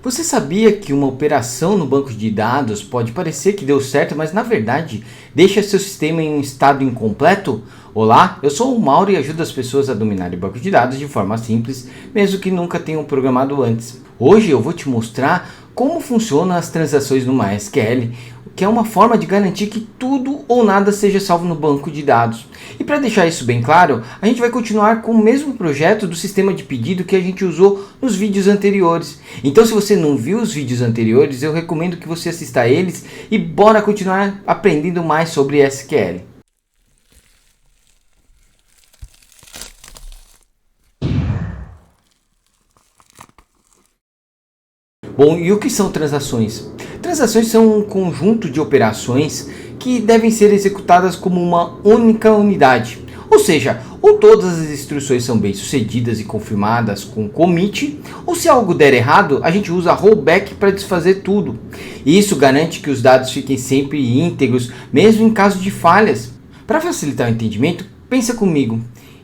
Você sabia que uma operação no banco de dados pode parecer que deu certo, mas na verdade deixa seu sistema em um estado incompleto? Olá, eu sou o Mauro e ajudo as pessoas a dominarem o banco de dados de forma simples, mesmo que nunca tenham programado antes. Hoje eu vou te mostrar como funcionam as transações no MySQL, que é uma forma de garantir que tudo ou nada seja salvo no banco de dados. E para deixar isso bem claro, a gente vai continuar com o mesmo projeto do sistema de pedido que a gente usou nos vídeos anteriores. Então, se você não viu os vídeos anteriores, eu recomendo que você assista a eles e bora continuar aprendendo mais sobre SQL. Bom, e o que são transações? Transações são um conjunto de operações que devem ser executadas como uma única unidade. Ou seja, ou todas as instruções são bem sucedidas e confirmadas com commit, ou se algo der errado, a gente usa rollback para desfazer tudo. E isso garante que os dados fiquem sempre íntegros, mesmo em caso de falhas. Para facilitar o entendimento, pensa comigo.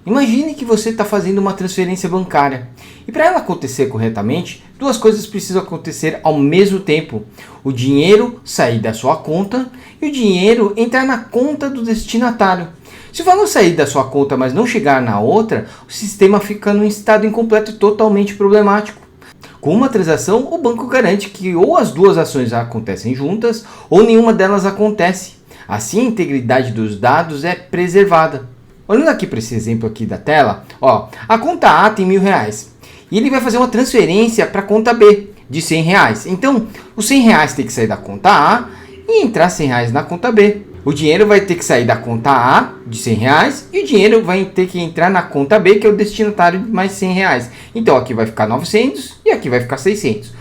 Imagine que você está fazendo uma transferência bancária e para ela acontecer corretamente, duas coisas precisam acontecer ao mesmo tempo. O dinheiro sair da sua conta e o dinheiro entrar na conta do destinatário. Se o valor sair da sua conta, mas não chegar na outra, o sistema fica num estado incompleto e totalmente problemático. Com uma transação, o banco garante que ou as duas ações acontecem juntas ou nenhuma delas acontece. Assim, a integridade dos dados é preservada. Olhando aqui para esse exemplo aqui da tela, a conta A tem R$1.000 e ele vai fazer uma transferência para a conta B de R$100. Então, os R$100 tem que sair da conta A e entrar R$100 na conta B. O dinheiro vai ter que sair da conta A de R$100 e o dinheiro vai ter que entrar na conta B, que é o destinatário de mais R$100. Então, aqui vai ficar 900 e aqui vai ficar 600.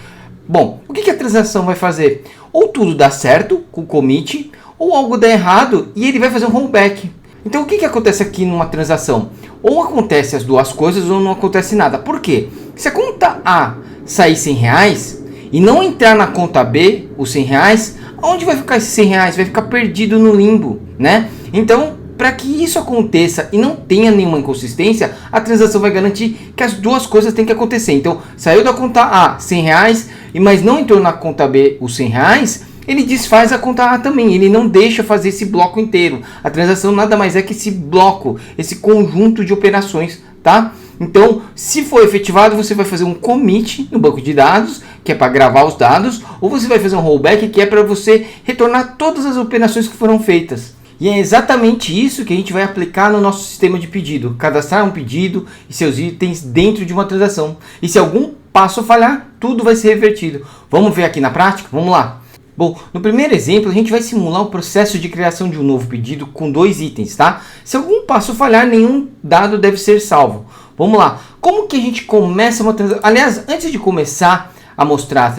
Bom, o que a transação vai fazer? Ou tudo dá certo com o commit, ou algo dá errado e ele vai fazer um rollback. Então o que acontece aqui numa transação? Ou acontece as duas coisas ou não acontece nada. Por quê? Se a conta A sair R$100 e não entrar na conta B os R$100, onde vai ficar esses R$100? Vai ficar perdido no limbo, né? Então, para que isso aconteça e não tenha nenhuma inconsistência, a transação vai garantir que as duas coisas têm que acontecer. Então, saiu da conta A R$100, mas não entrou na conta B os R$100, ele desfaz a conta A também, ele não deixa fazer esse bloco inteiro. A transação nada mais é que esse bloco, esse conjunto de operações, tá? Então, se for efetivado, você vai fazer um commit no banco de dados, que é para gravar os dados, ou você vai fazer um rollback, que é para você retornar todas as operações que foram feitas. E é exatamente isso que a gente vai aplicar no nosso sistema de pedido. Cadastrar um pedido e seus itens dentro de uma transação. E se algum passo falhar, tudo vai ser revertido. Vamos ver aqui na prática? Vamos lá. Bom, no primeiro exemplo, a gente vai simular o processo de criação de um novo pedido com 2 itens, tá? Se algum passo falhar, nenhum dado deve ser salvo. Vamos lá. Como que a gente começa uma transação? Aliás, antes de começar a mostrar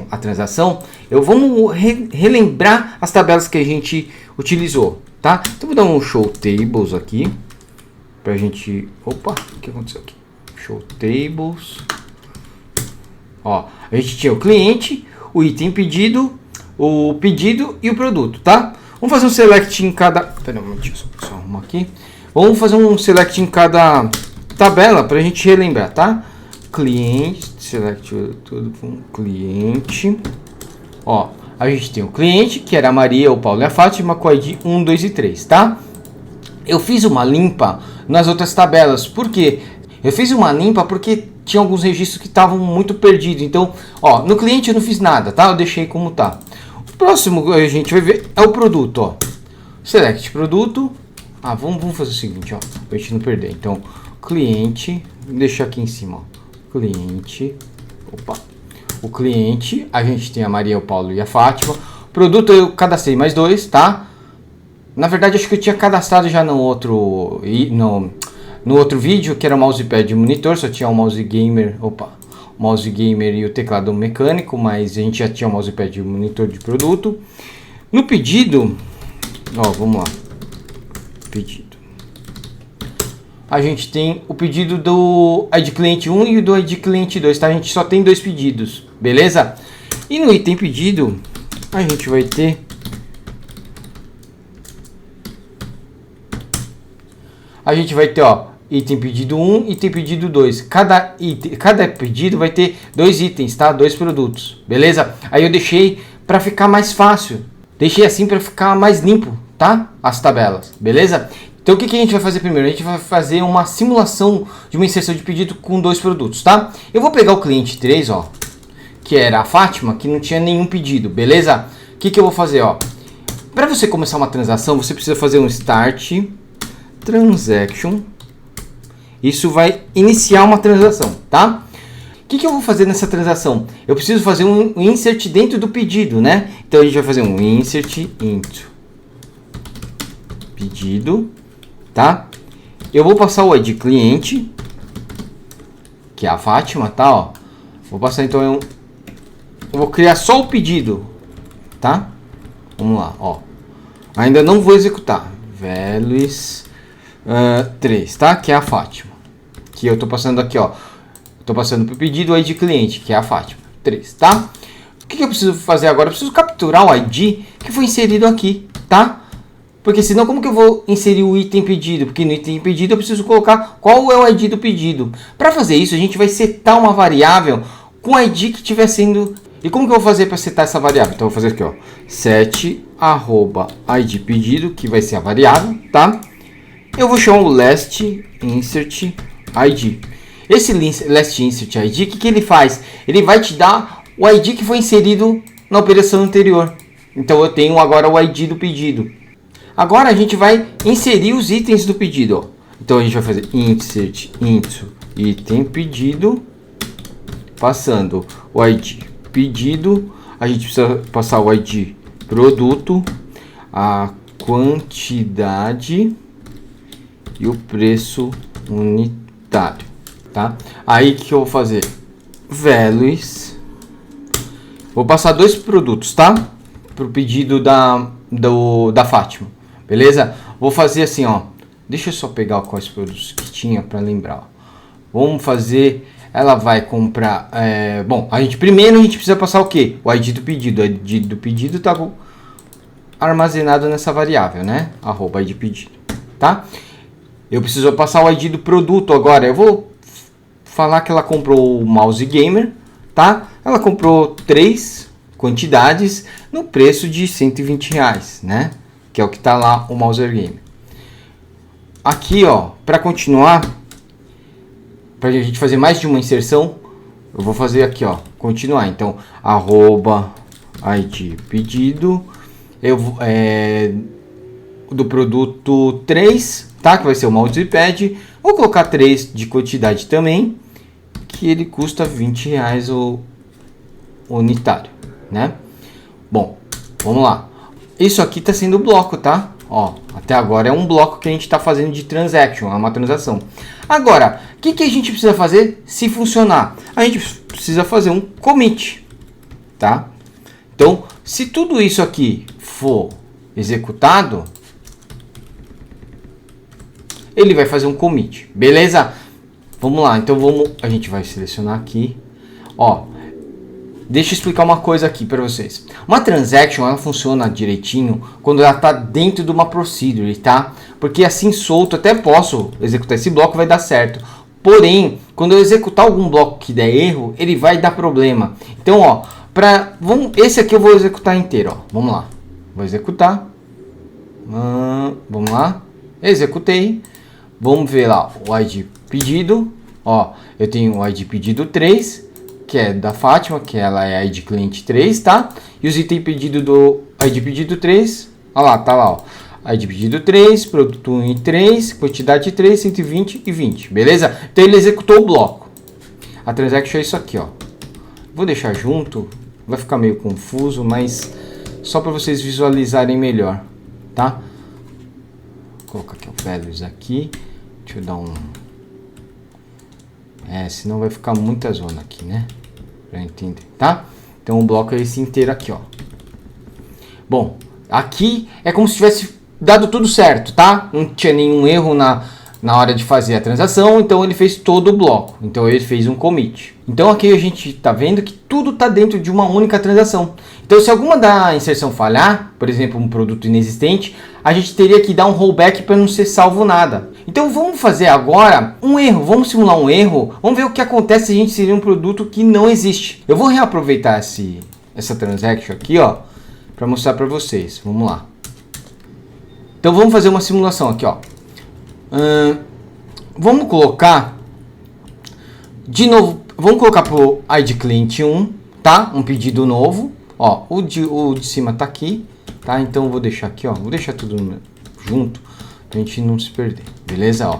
a transação, eu vou relembrar as tabelas que a gente utilizou, tá? Então, vou dar um show tables aqui, pra gente... Opa, o que aconteceu aqui? Show tables. A gente tinha o cliente, o item pedido, o pedido e o produto, tá? Vamos fazer um select em cada... Pera um momentinho, só arrumar aqui. Vamos fazer um select em cada tabela pra gente relembrar, tá? Cliente, select tudo com cliente. A gente tem o cliente, que era a Maria, o Paulo e a Fátima, com ID 1, 2 e 3, tá? Eu fiz uma limpa nas outras tabelas, por quê? Eu fiz uma limpa porque tinha alguns registros que estavam muito perdidos. Então, no cliente eu não fiz nada, tá? Eu deixei como tá. O próximo que a gente vai ver é o produto, Select produto. Vamos fazer o seguinte, pra gente não perder. Então, cliente, deixar aqui em cima, cliente. O cliente, a gente tem a Maria, o Paulo e a Fátima. Produto eu cadastrei mais 2, tá? Na verdade, acho que eu tinha cadastrado já no outro vídeo, que era o mousepad e monitor, só tinha o mouse gamer, mouse gamer e o teclado mecânico, mas a gente já tinha o mousepad e o monitor de produto. No pedido, vamos lá, pedido. A gente tem o pedido do ID cliente 1 e do ID cliente 2, tá? A gente só tem 2 pedidos, beleza? E no item pedido, a gente vai ter item pedido 1, item pedido 2. Cada pedido vai ter 2 itens, tá? 2 produtos, beleza? Aí eu deixei para ficar mais fácil. Deixei assim para ficar mais limpo, tá? As tabelas, beleza? Então o que a gente vai fazer primeiro? A gente vai fazer uma simulação de uma inserção de pedido com 2 produtos, tá? Eu vou pegar o cliente 3, ó, que era a Fátima, que não tinha nenhum pedido, beleza? O que eu vou fazer, ó? Para você começar uma transação, você precisa fazer um start transaction. Isso vai iniciar uma transação, tá? O que eu vou fazer nessa transação? Eu preciso fazer um insert dentro do pedido, né? Então a gente vai fazer um insert into pedido, tá? Eu vou passar o ID cliente, que é a Fátima, tá? Ó, vou passar então eu vou criar só o pedido, tá? Vamos lá, ó. Ainda não vou executar. Values 3, tá? Que é a Fátima. Que eu tô passando aqui, ó. Tô passando pro pedido o ID cliente, que é a Fátima. 3, tá? O que eu preciso fazer agora? Eu preciso capturar o ID que foi inserido aqui, tá? Porque senão como que eu vou inserir o item pedido? Porque no item pedido eu preciso colocar qual é o ID do pedido. Para fazer isso, a gente vai setar uma variável com o ID que estiver sendo... E como que eu vou fazer para setar essa variável? Então eu vou fazer aqui, ó. Set @ID pedido, que vai ser a variável, tá? Eu vou chamar o last insert ID. Esse last insert ID, o que ele faz? Ele vai te dar o ID que foi inserido na operação anterior. Então eu tenho agora o ID do pedido. Agora a gente vai inserir os itens do pedido, ó. Então a gente vai fazer insert into item pedido, passando o ID pedido, a gente precisa passar o ID produto, a quantidade e o preço unitário, tá? Aí o que eu vou fazer? Values. Vou passar 2 produtos, tá? Pro pedido da Fátima, beleza? Vou fazer assim, ó. Deixa eu só pegar quais produtos que tinha para lembrar. Vamos fazer. Ela vai comprar. Bom, primeiro a gente precisa passar o quê? O ID do pedido. O ID do pedido tá armazenado nessa variável, né? @ID pedido, tá? Eu preciso passar o ID do produto agora. Eu vou falar que ela comprou o mouse gamer, tá? Ela comprou 3 quantidades no preço de R$120, né? Que é o que tá lá o mouse gamer. Aqui, ó, para continuar, para a gente fazer mais de uma inserção, eu vou fazer aqui, ó, continuar. Então, @ID pedido, do produto 3, tá? Que vai ser o mousepad. Vou colocar 3 de quantidade também, que ele custa R$20 o unitário, né? Bom, vamos lá. Isso aqui está sendo bloco, tá? Ó, até agora é um bloco que a gente está fazendo de transaction, é uma transação. Agora, o que a gente precisa fazer se funcionar? A gente precisa fazer um commit, tá? Então, se tudo isso aqui for executado, ele vai fazer um commit, beleza? Vamos lá, então a gente vai selecionar aqui, ó. Deixa eu explicar uma coisa aqui para vocês. Uma transaction, ela funciona direitinho quando ela está dentro de uma procedure, tá? Porque assim solto, até posso executar esse bloco, vai dar certo. Porém, quando eu executar algum bloco que der erro, ele vai dar problema. Então, ó, esse aqui eu vou executar inteiro, ó. Vamos lá. Vou executar. Vamos lá. Executei. Vamos ver lá o ID pedido. Ó, eu tenho o ID pedido 3. Que é da Fátima, que ela é ID cliente 3, tá? E os itens pedido do ID pedido 3, olha lá, tá lá, ó. ID pedido 3, produto 1 e 3, quantidade 3, 120 e 20, beleza? Então ele executou o bloco. A transaction é isso aqui, ó. Vou deixar junto, vai ficar meio confuso, mas só para vocês visualizarem melhor, tá? Vou colocar aqui o values aqui, deixa eu dar um... senão vai ficar muita zona aqui, né? Pra entender, tá? Então o bloco é esse inteiro aqui, ó. Bom, aqui é como se tivesse dado tudo certo, tá? Não tinha nenhum erro na hora de fazer a transação, então ele fez todo o bloco. Então ele fez um commit. Então aqui a gente tá vendo que tudo tá dentro de uma única transação. Então se alguma da inserção falhar, por exemplo, um produto inexistente, a gente teria que dar um rollback para não ser salvo nada. Então vamos fazer agora um erro, vamos simular um erro, vamos ver o que acontece se a gente inserir um produto que não existe. Eu vou reaproveitar essa transaction aqui, ó, para mostrar para vocês. Vamos lá. Então vamos fazer uma simulação aqui, ó. Vamos colocar de novo, vamos colocar pro ID cliente 1, tá? Um pedido novo, ó, o de cima tá aqui, tá? Então eu vou deixar aqui, ó, vou deixar tudo junto pra gente não se perder, beleza, ó.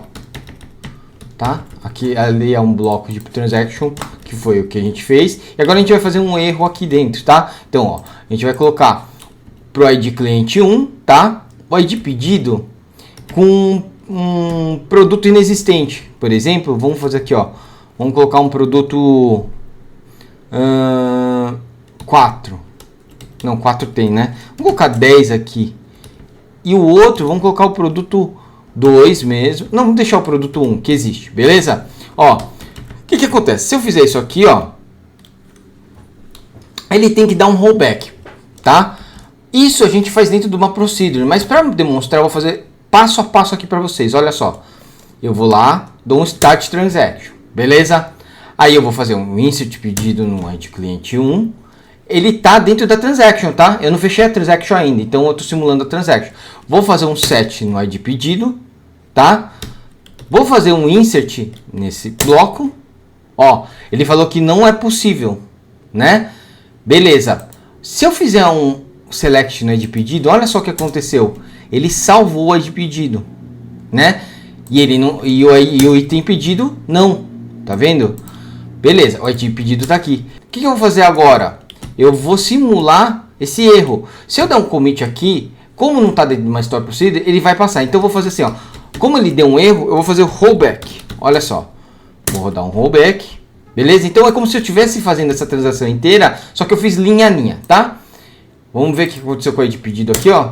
Tá? Aqui ali é um bloco de transaction, que foi o que a gente fez. E agora a gente vai fazer um erro aqui dentro, tá? Então, ó, a gente vai colocar pro ID cliente 1, tá? O ID pedido com um produto inexistente. Por exemplo, vamos fazer aqui, ó. Vamos colocar um produto 4. Não, 4 tem, né? Vamos colocar 10 aqui. E o outro, vamos colocar o produto 2 mesmo. Não, vamos deixar o produto 1, que existe, beleza? Ó, o que acontece? Se eu fizer isso aqui, ó, ele tem que dar um rollback, tá? Isso a gente faz dentro de uma procedure, mas para demonstrar, eu vou fazer passo a passo aqui para vocês. Olha só, eu vou lá, dou um start transaction, beleza? Aí eu vou fazer um insert pedido no ID cliente 1. Ele tá dentro da transaction, tá? Eu não fechei a transaction ainda, então eu tô simulando a transaction. Vou fazer um set no ID pedido, tá? Vou fazer um insert nesse bloco. Ó, ele falou que não é possível, né? Beleza. Se eu fizer um select no ID pedido, olha só o que aconteceu. Ele salvou o ID pedido, né? E ele não, e o item pedido não, tá vendo? Beleza, o ID pedido tá aqui. O que eu vou fazer agora? Eu vou simular esse erro. Se eu der um commit aqui, como não está dentro de uma store procedure, ele vai passar. Então eu vou fazer assim, ó. Como ele deu um erro, eu vou fazer o rollback. Olha só. Vou rodar um rollback. Beleza? Então é como se eu estivesse fazendo essa transação inteira, só que eu fiz linha a linha, tá? Vamos ver o que aconteceu com o ID pedido aqui, ó.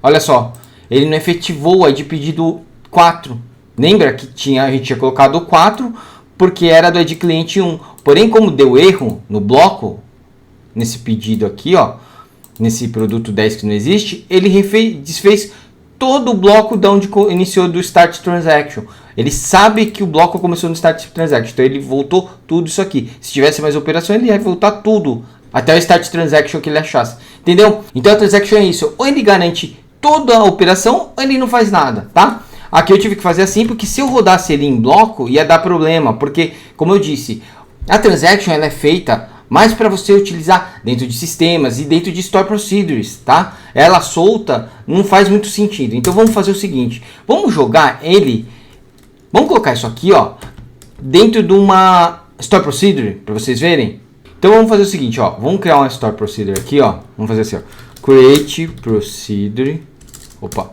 Olha só. Ele não efetivou o ID pedido 4. Lembra que a gente tinha colocado o 4 porque era do ID cliente 1. Porém, como deu erro no bloco, nesse pedido aqui, ó, nesse produto 10 que não existe, ele desfez todo o bloco de onde iniciou do Start Transaction. Ele sabe que o bloco começou no Start Transaction, então ele voltou tudo isso aqui. Se tivesse mais operação, ele ia voltar tudo, até o Start Transaction que ele achasse. Entendeu? Então a transaction é isso, ou ele garante toda a operação, ou ele não faz nada, tá? Aqui eu tive que fazer assim, porque se eu rodasse ele em bloco, ia dar problema, porque, como eu disse, a transaction ela é feita mas para você utilizar dentro de sistemas e dentro de store procedures, tá? Ela solta não faz muito sentido. Então vamos fazer o seguinte, vamos jogar ele, vamos colocar isso aqui, ó, dentro de uma store procedure para vocês verem. Então vamos fazer o seguinte, ó, vamos criar uma store procedure aqui, ó. Vamos fazer assim, ó, create procedure, opa,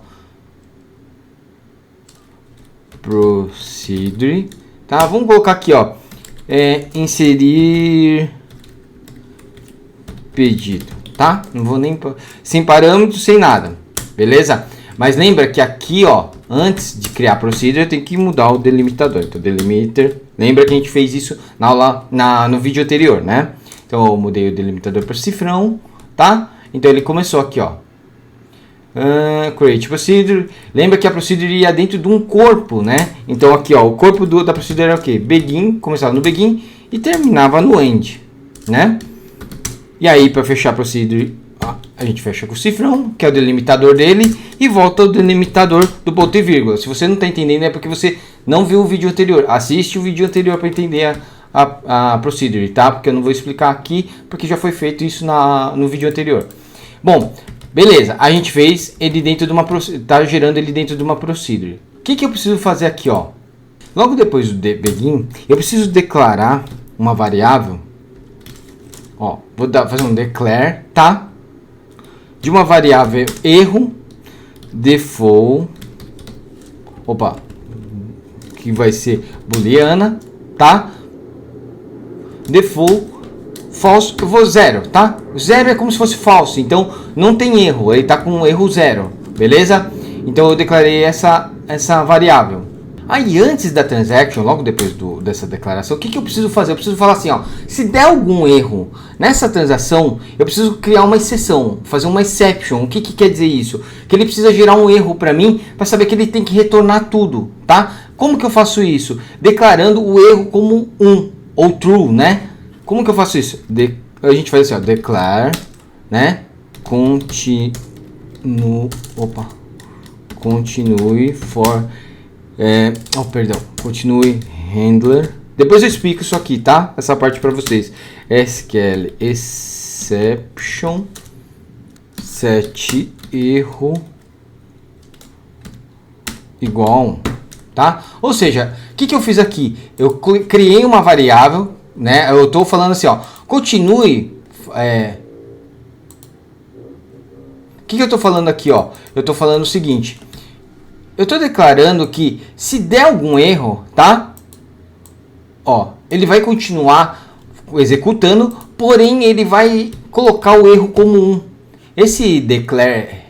procedure, tá? Vamos colocar aqui, ó, inserir pedido, tá? Não vou nem sem parâmetros, sem nada, beleza? Mas lembra que aqui, ó, antes de criar procedure, eu tenho que mudar o delimitador. Então, delimiter, lembra que a gente fez isso na aula, no vídeo anterior, né? Então, eu mudei o delimitador para cifrão, tá? Então, ele começou aqui, ó. Create procedure. Lembra que a procedure ia dentro de um corpo, né? Então, aqui, ó, o corpo da procedure era o quê? Begin, começava no begin e terminava no end, né? E aí, para fechar a procedure, a gente fecha com o cifrão, que é o delimitador dele, e volta ao delimitador do ponto e vírgula. Se você não está entendendo, é porque você não viu o vídeo anterior. Assiste o vídeo anterior para entender a procedure, tá? Porque eu não vou explicar aqui, porque já foi feito isso no vídeo anterior. Bom, beleza. A gente fez ele dentro de uma tá gerando ele dentro de uma procedure. O que eu preciso fazer aqui, ó? Logo depois do begin, eu preciso declarar uma variável. Ó, vou fazer um declare, tá? De uma variável erro default, opa, que vai ser booleana, tá? Default false, eu vou 0, tá? 0 é como se fosse falso, então não tem erro, ele tá com erro 0, beleza? Então eu declarei essa variável. Aí antes da transaction, logo depois dessa declaração, o que eu preciso fazer? Eu preciso falar assim, ó, se der algum erro nessa transação, eu preciso criar uma exceção, fazer uma exception. O que quer dizer isso? Que ele precisa gerar um erro para mim, para saber que ele tem que retornar tudo, tá? Como que eu faço isso? Declarando o erro como 1 ou true, né? Como que eu faço isso? A gente faz assim, ó, declare, né? Continue for... continue handler. Depois eu explico isso aqui, tá? Essa parte para vocês. SQL exception set erro igual a 1, tá? Ou seja, o que eu fiz aqui? Eu criei uma variável, né? Eu tô falando assim, ó, continue. O que eu tô falando aqui, ó? Eu tô falando o seguinte. Eu estou declarando que se der algum erro, tá? Ó, ele vai continuar executando, porém ele vai colocar o erro como 1. Esse declare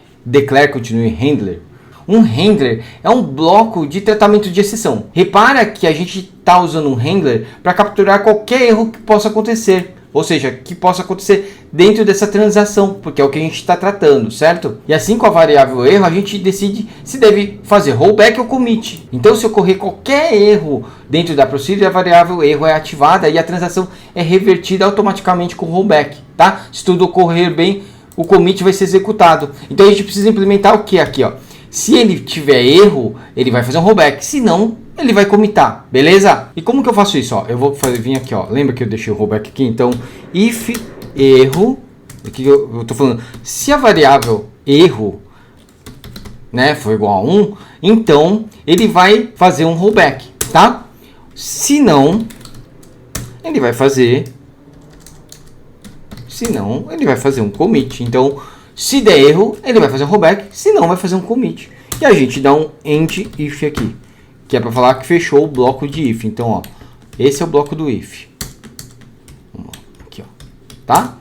continue handler, um handler é um bloco de tratamento de exceção. Repara que a gente está usando um handler para capturar qualquer erro que possa acontecer. Ou seja, que possa acontecer dentro dessa transação, porque é o que a gente está tratando, certo? E assim com a variável erro, a gente decide se deve fazer rollback ou commit. Então, se ocorrer qualquer erro dentro da procedure, a variável erro é ativada e a transação é revertida automaticamente com rollback, tá? Se tudo ocorrer bem, o commit vai ser executado. Então, a gente precisa implementar o que aqui, ó? Se ele tiver erro, ele vai fazer um rollback. Se não, ele vai commitar, beleza? E como que eu faço isso? Ó, eu vou vir aqui, ó. Lembra que eu deixei o rollback aqui? Então, if erro, aqui eu tô falando, se a variável erro, né, for igual a 1, então ele vai fazer um rollback, tá? Se não, ele vai fazer um commit. Então, se der erro, ele vai fazer um rollback, se não, vai fazer um commit. E a gente dá um end if aqui, que é para falar que fechou o bloco de if. Então, ó, esse é o bloco do if. Aqui, ó, tá?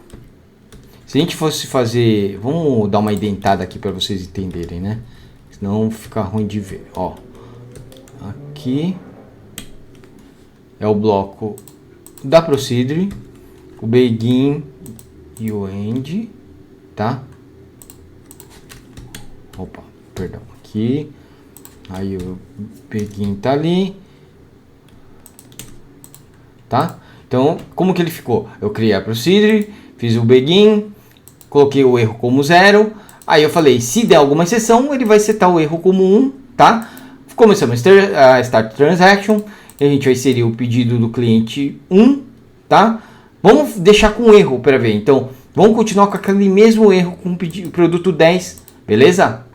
Se a gente fosse fazer, vamos dar uma indentada aqui para vocês entenderem, né? Senão fica ruim de ver, ó. Aqui é o bloco da procedure, o begin e o end, tá? Opa, perdão, aqui. Aí o begin tá ali, tá? Então, como que ele ficou? Eu criei a procedure, fiz o begin, coloquei o erro como 0. Aí eu falei, se der alguma exceção, ele vai setar o erro como 1, tá? Começamos a start transaction, a gente vai inserir o pedido do cliente 1, tá? Vamos deixar com erro para ver. Então, vamos continuar com aquele mesmo erro com o produto 10, beleza?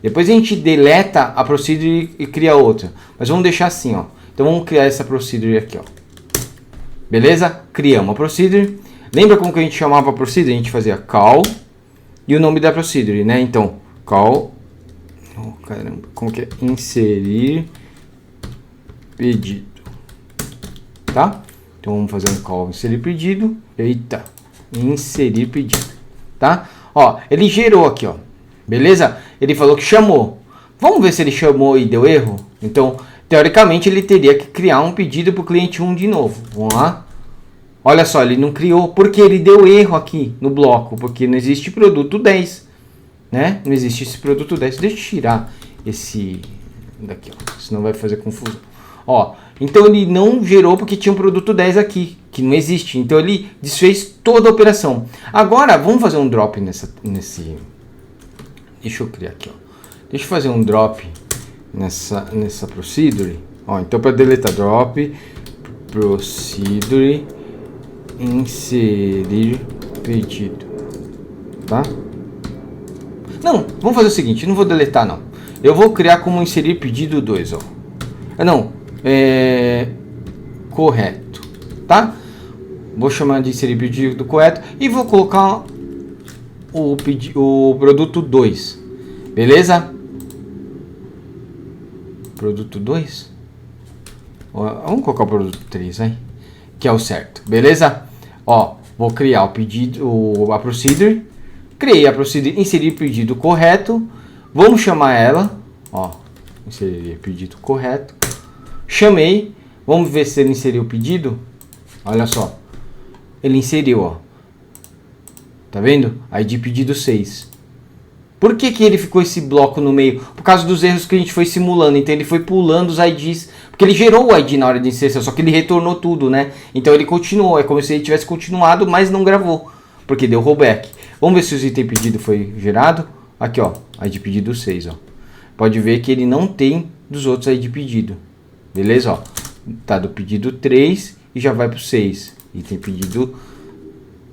Depois a gente deleta a procedure e cria outra. Mas vamos deixar assim, ó. Então vamos criar essa procedure aqui, ó. Beleza? Criamos a procedure. Lembra como que a gente chamava a procedure? A gente fazia call e o nome da procedure, né? Então, call... Oh, caramba, como que é? Inserir pedido. Tá? Então vamos fazer um call, inserir pedido. Eita, inserir pedido. Tá? Ó, ele gerou aqui, ó. Beleza? Ele falou que chamou. Vamos ver se ele chamou e deu erro? Então, teoricamente, ele teria que criar um pedido para o cliente 1 de novo. Vamos lá? Olha só, ele não criou porque ele deu erro aqui no bloco. Porque não existe produto 10. Né? Não existe esse produto 10. Deixa eu tirar esse daqui, ó. Senão vai fazer confusão. Ó, então ele não gerou porque tinha um produto 10 aqui, que não existe. Então ele desfez toda a operação. Agora, vamos fazer um drop nesse... Deixa eu criar aqui, ó. Deixa eu fazer um drop nessa procedure. Ó, então para deletar drop, procedure, inserir pedido. Tá? Não, vamos fazer o seguinte, não vou deletar não. Eu vou criar como inserir pedido 2, ó. Correto, tá? Vou chamar de inserir pedido correto e vou colocar o produto 2, beleza? Produto 2? Vamos colocar o produto 3, aí, que é o certo, beleza? Ó, vou criar o pedido, a procedure, criei a procedure, inserir pedido correto, vamos chamar ela, ó, inserir pedido correto, chamei, vamos ver se ele inseriu o pedido. Olha só, ele inseriu, ó. Tá vendo? ID pedido 6. Por que que ele ficou esse bloco no meio? Por causa dos erros que a gente foi simulando. Então ele foi pulando os IDs. Porque ele gerou o ID na hora de inserção, só que ele retornou tudo, né? Então ele continuou. É como se ele tivesse continuado, mas não gravou. Porque deu rollback. Vamos ver se o item pedido foi gerado. Aqui, ó. ID pedido 6, ó. Pode ver que ele não tem dos outros ID pedido. Beleza, ó. Tá do pedido 3 e já vai pro 6. Item pedido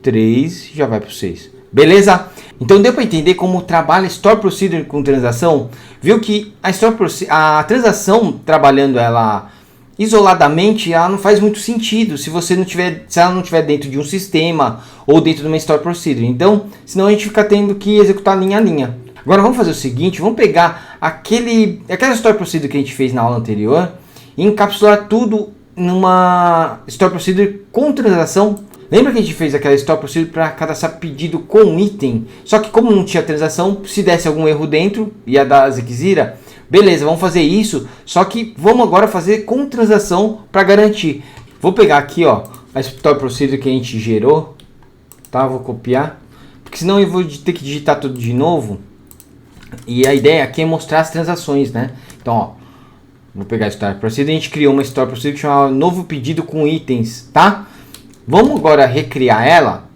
3 já vai pro 6. Beleza? Então deu para entender como trabalha Store Procedure com transação? Viu que a transação, trabalhando ela isoladamente, ela não faz muito sentido se ela não tiver dentro de um sistema ou dentro de uma Store Procedure. Então, senão a gente fica tendo que executar linha a linha. Agora vamos fazer o seguinte, vamos pegar aquela Store Procedure que a gente fez na aula anterior e encapsular tudo numa Store Procedure com transação. Lembra que a gente fez aquela Store Procedure para cadastrar pedido com item? Só que como não tinha transação, se desse algum erro dentro, ia dar Zekzira. Beleza, vamos fazer isso, só que vamos agora fazer com transação para garantir. Vou pegar aqui, ó, a Store Procedure que a gente gerou, tá? Vou copiar, porque senão eu vou ter que digitar tudo de novo. E a ideia aqui é mostrar as transações, né? Então, ó, vou pegar a Store Procedure, a gente criou uma Store Procedure chamada novo pedido com itens, tá? Vamos agora recriar ela,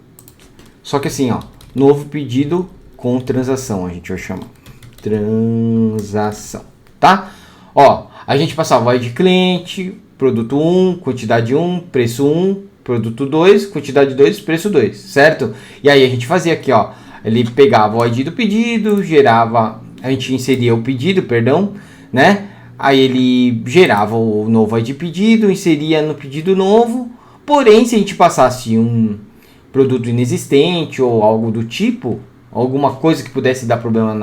só que assim, ó, novo pedido com transação, a gente vai chamar transação, tá? Ó, a gente passava o ID cliente, produto 1, quantidade 1, preço 1, produto 2, quantidade 2, preço 2, certo? E aí a gente fazia aqui, ó, ele pegava o ID do pedido, gerava, a gente inseria o pedido, perdão, né? Aí ele gerava o novo ID pedido, inseria no pedido novo. Porém, se a gente passasse um produto inexistente ou algo do tipo, alguma coisa que pudesse dar problema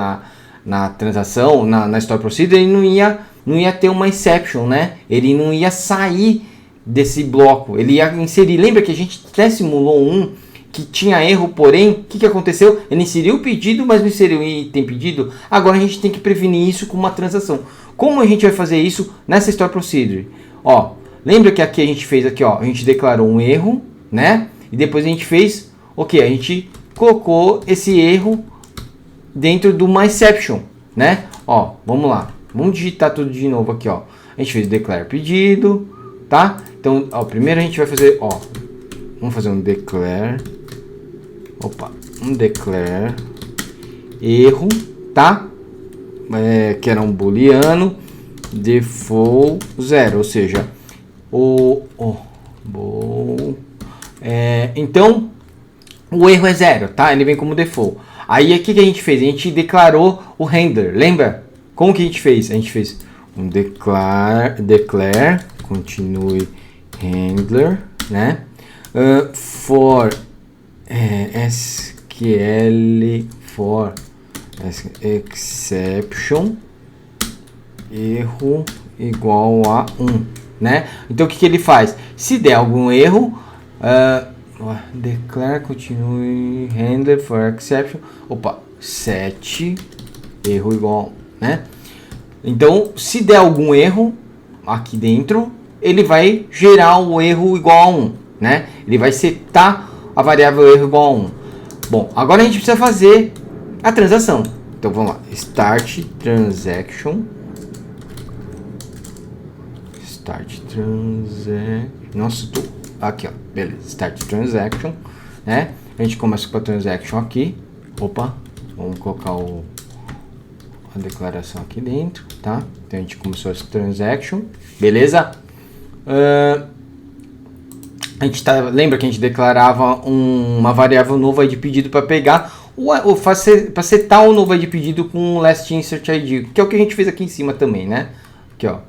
na transação, na Store Procedure, ele não ia ter uma exception, né? Ele não ia sair desse bloco, ele ia inserir. Lembra que a gente até simulou um que tinha erro, porém, o que aconteceu? Ele inseriu o pedido, mas não inseriu o item pedido. Agora a gente tem que prevenir isso com uma transação. Como a gente vai fazer isso nessa Store Procedure? Ó, lembra que aqui a gente fez aqui, ó, a gente declarou um erro, né? E depois a gente fez o que? A gente colocou esse erro dentro do uma exception, né? Ó, vamos lá. Vamos digitar tudo de novo aqui, ó. A gente fez declare pedido, tá? Então, ó, primeiro a gente vai fazer, ó, vamos fazer um declare. Opa, um declare erro, tá? Que era um booleano default 0, ou seja, então o erro é 0, tá? Ele vem como default. Aí o que a gente fez? A gente declarou o handler, lembra? Como que a gente fez? A gente fez um declare continue handler, né? For SQL for exception erro igual a 1, né? Então o que ele faz? Se der algum erro, declare continue handler for exception, set erro igual a 1, né? Então se der algum erro aqui dentro, ele vai gerar o erro igual a 1, né? Ele vai setar a variável erro igual a 1. Bom, agora a gente precisa fazer a transação. Então vamos lá, start transaction. Nossa, aqui, ó, beleza, start transaction, né? A gente começa com a transaction aqui. Vamos colocar a declaração aqui dentro, tá? Então a gente começou essa transaction, beleza? Lembra que a gente declarava uma variável nova de pedido para pegar para setar o novo ID pedido com o last insert ID, que é o que a gente fez aqui em cima também, né? Aqui, ó,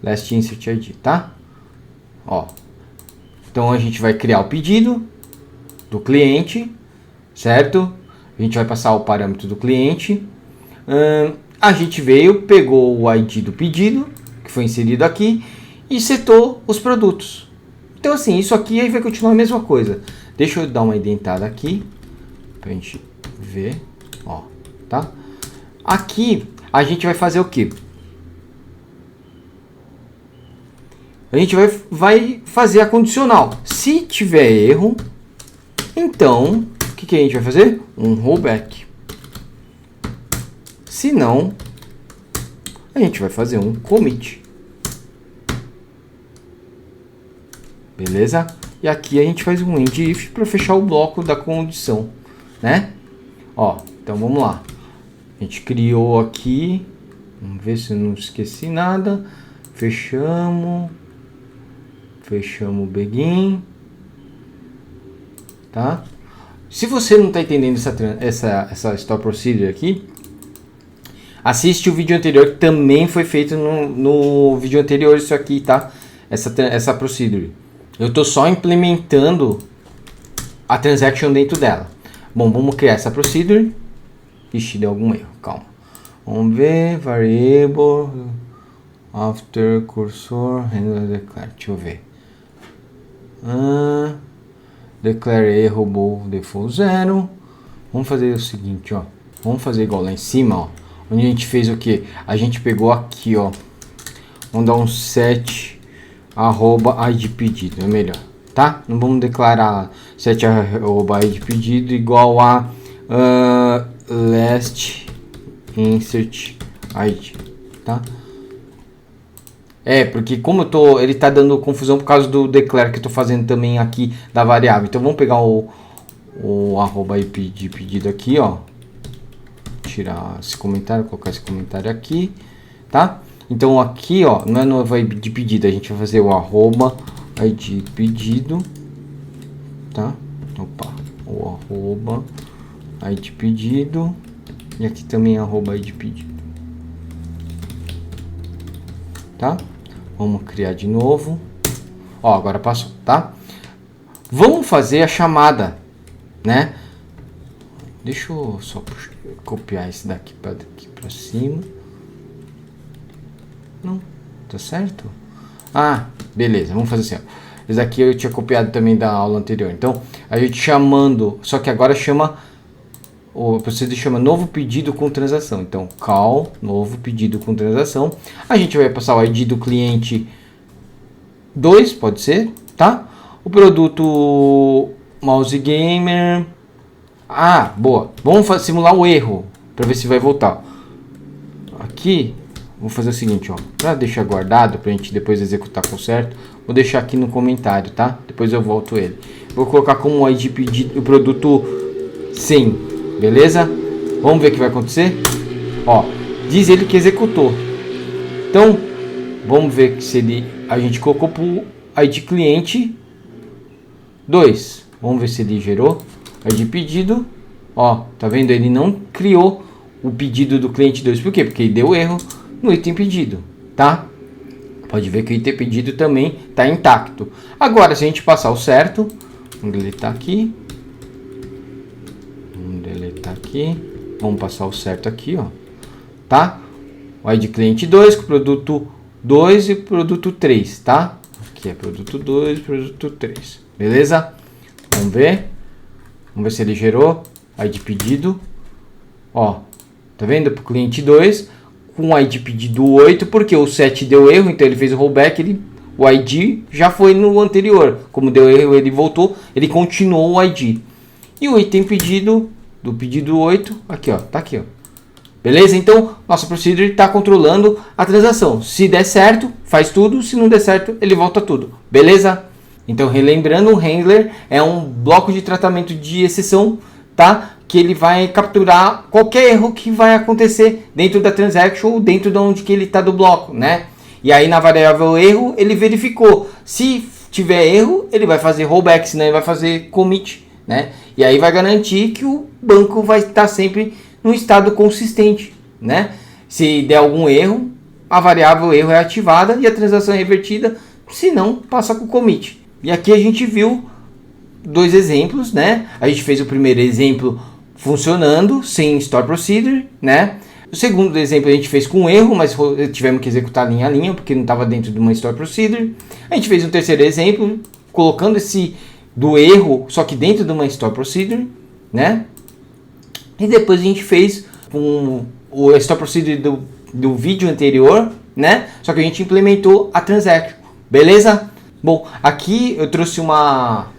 last insert ID, tá? Ó, então a gente vai criar o pedido do cliente, certo? A gente vai passar o parâmetro do cliente. A gente pegou o ID do pedido, que foi inserido aqui, e setou os produtos. Então assim, isso aqui aí vai continuar a mesma coisa. Deixa eu dar uma indentada aqui, pra gente ver, ó, tá? Aqui a gente vai fazer o quê? a gente vai fazer a condicional. Se tiver erro, então o que a gente vai fazer? Um rollback. Se não, a gente vai fazer um commit. Beleza? E aqui a gente faz um end if para fechar o bloco da condição, né? Ó, então vamos lá. A gente criou aqui. Vamos ver se eu não esqueci nada. Fechamos o begin, tá? Se você não está entendendo essa store procedure aqui, assiste o vídeo anterior, que também foi feito no vídeo anterior isso aqui, tá? Essa procedure. Eu estou só implementando a transaction dentro dela. Bom, vamos criar essa procedure. Ixi, deu algum erro, calma. Vamos ver, variable, after cursor, handler declare, deixa eu ver. Declare erro, bool, default 0. Vamos fazer o seguinte, ó. Vamos fazer igual lá em cima, ó. Onde a gente fez o que? A gente pegou aqui, ó. Vamos dar um set arroba id pedido, é melhor, tá? Não vamos declarar set arroba id pedido igual a last insert id, tá? Porque como ele tá dando confusão por causa do declare que eu tô fazendo também aqui da variável. Então vamos pegar o arroba id pedido aqui, ó. Tirar esse comentário, colocar esse comentário aqui, tá? Então aqui, ó, não é no id pedido, a gente vai fazer o arroba id pedido, tá? Opa, o arroba id pedido e aqui também arroba id pedido, tá? Vamos criar de novo. Ó, agora passou, tá? Vamos fazer a chamada, né? Deixa eu só copiar esse daqui para cima. Não, tá certo? Ah, beleza, vamos fazer assim, ó. Esse aqui eu tinha copiado também da aula anterior. Então, a gente chamando, só que agora chama, o procedimento chama novo pedido com transação. Então, call, novo pedido com transação. A gente vai passar o ID do cliente 2, pode ser, tá? O produto mouse gamer. Ah, boa. Vamos simular o erro, para ver se vai voltar. Aqui, vou fazer o seguinte, ó. Para deixar guardado, para a gente depois executar com certo, vou deixar aqui no comentário, tá? Depois eu volto ele. Vou colocar como ID pedido o produto 100. Beleza? Vamos ver o que vai acontecer. Ó, diz ele que executou. Então, vamos ver se a gente colocou pro ID cliente 2. Vamos ver se ele gerou ID pedido. Ó, tá vendo? Ele não criou o pedido do cliente 2. Por quê? Porque ele deu erro no item pedido, tá? Pode ver que o item pedido também tá intacto. Agora, se a gente passar o certo, vamos deletar aqui. Vamos passar o certo aqui, ó, tá? O ID cliente 2 com o produto 2 e produto 3, tá? Aqui é produto 2 e produto 3, beleza? Vamos ver se ele gerou ID pedido, ó, tá vendo? Para o cliente 2 com o ID pedido 8, porque o 7 deu erro, então ele fez o rollback, o ID já foi no anterior, como deu erro ele voltou, ele continuou o ID. E o item pedido do pedido 8, aqui ó, tá aqui ó. Beleza? Então, nossa procedure está controlando a transação. Se der certo, faz tudo. Se não der certo, ele volta tudo. Beleza? Então, relembrando, o handler é um bloco de tratamento de exceção, tá? Que ele vai capturar qualquer erro que vai acontecer dentro da transaction ou dentro de onde que ele está do bloco, né? E aí, na variável erro, ele verificou. Se tiver erro, ele vai fazer rollback, senão ele vai fazer commit, né? E aí vai garantir que o banco vai estar sempre no estado consistente, né? Se der algum erro, a variável erro é ativada e a transação é revertida, se não, passa com o commit. E aqui a gente viu dois exemplos, né? A gente fez o primeiro exemplo funcionando, sem store procedure, né? O segundo exemplo a gente fez com erro, mas tivemos que executar linha a linha, porque não estava dentro de uma store procedure. A gente fez um terceiro exemplo, colocando esse do erro, só que dentro de uma store procedure, né? E depois a gente fez com o store procedure do vídeo anterior, né? Só que a gente implementou a transaction beleza? Bom, aqui eu trouxe um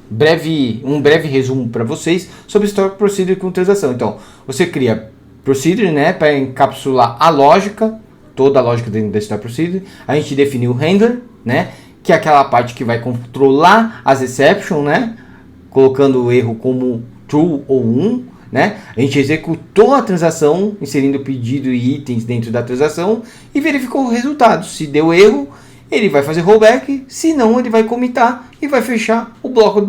breve resumo para vocês sobre Store Procedure com transação. Então, você cria Procedure, né, para encapsular a lógica, toda a lógica dentro da Store Procedure. A gente definiu o Handler, né, que é aquela parte que vai controlar as exceptions, né, colocando o erro como true ou 1, né? A gente executou a transação, inserindo pedido e itens dentro da transação e verificou o resultado. Se deu erro, ele vai fazer rollback, se não, ele vai commitar e vai fechar o bloco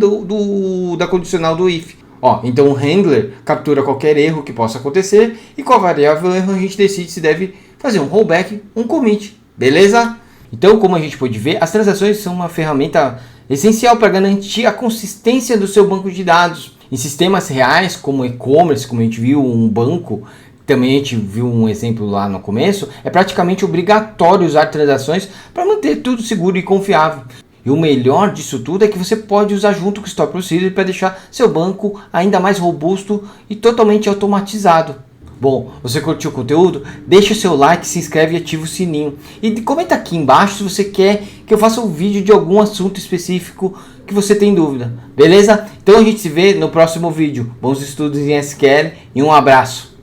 da condicional do if. Ó, então o handler captura qualquer erro que possa acontecer e com a variável erro a gente decide se deve fazer um rollback, um commit, beleza? Então, como a gente pode ver, as transações são uma ferramenta essencial para garantir a consistência do seu banco de dados. Em sistemas reais, como e-commerce, como a gente viu, um banco, também a gente viu um exemplo lá no começo, é praticamente obrigatório usar transações para manter tudo seguro e confiável. E o melhor disso tudo é que você pode usar junto com o Store Procedure para deixar seu banco ainda mais robusto e totalmente automatizado. Bom, você curtiu o conteúdo? Deixa seu like, se inscreve e ativa o sininho. E comenta aqui embaixo se você quer que eu faça um vídeo de algum assunto específico que você tem dúvida. Beleza? Então a gente se vê no próximo vídeo. Bons estudos em SQL e um abraço.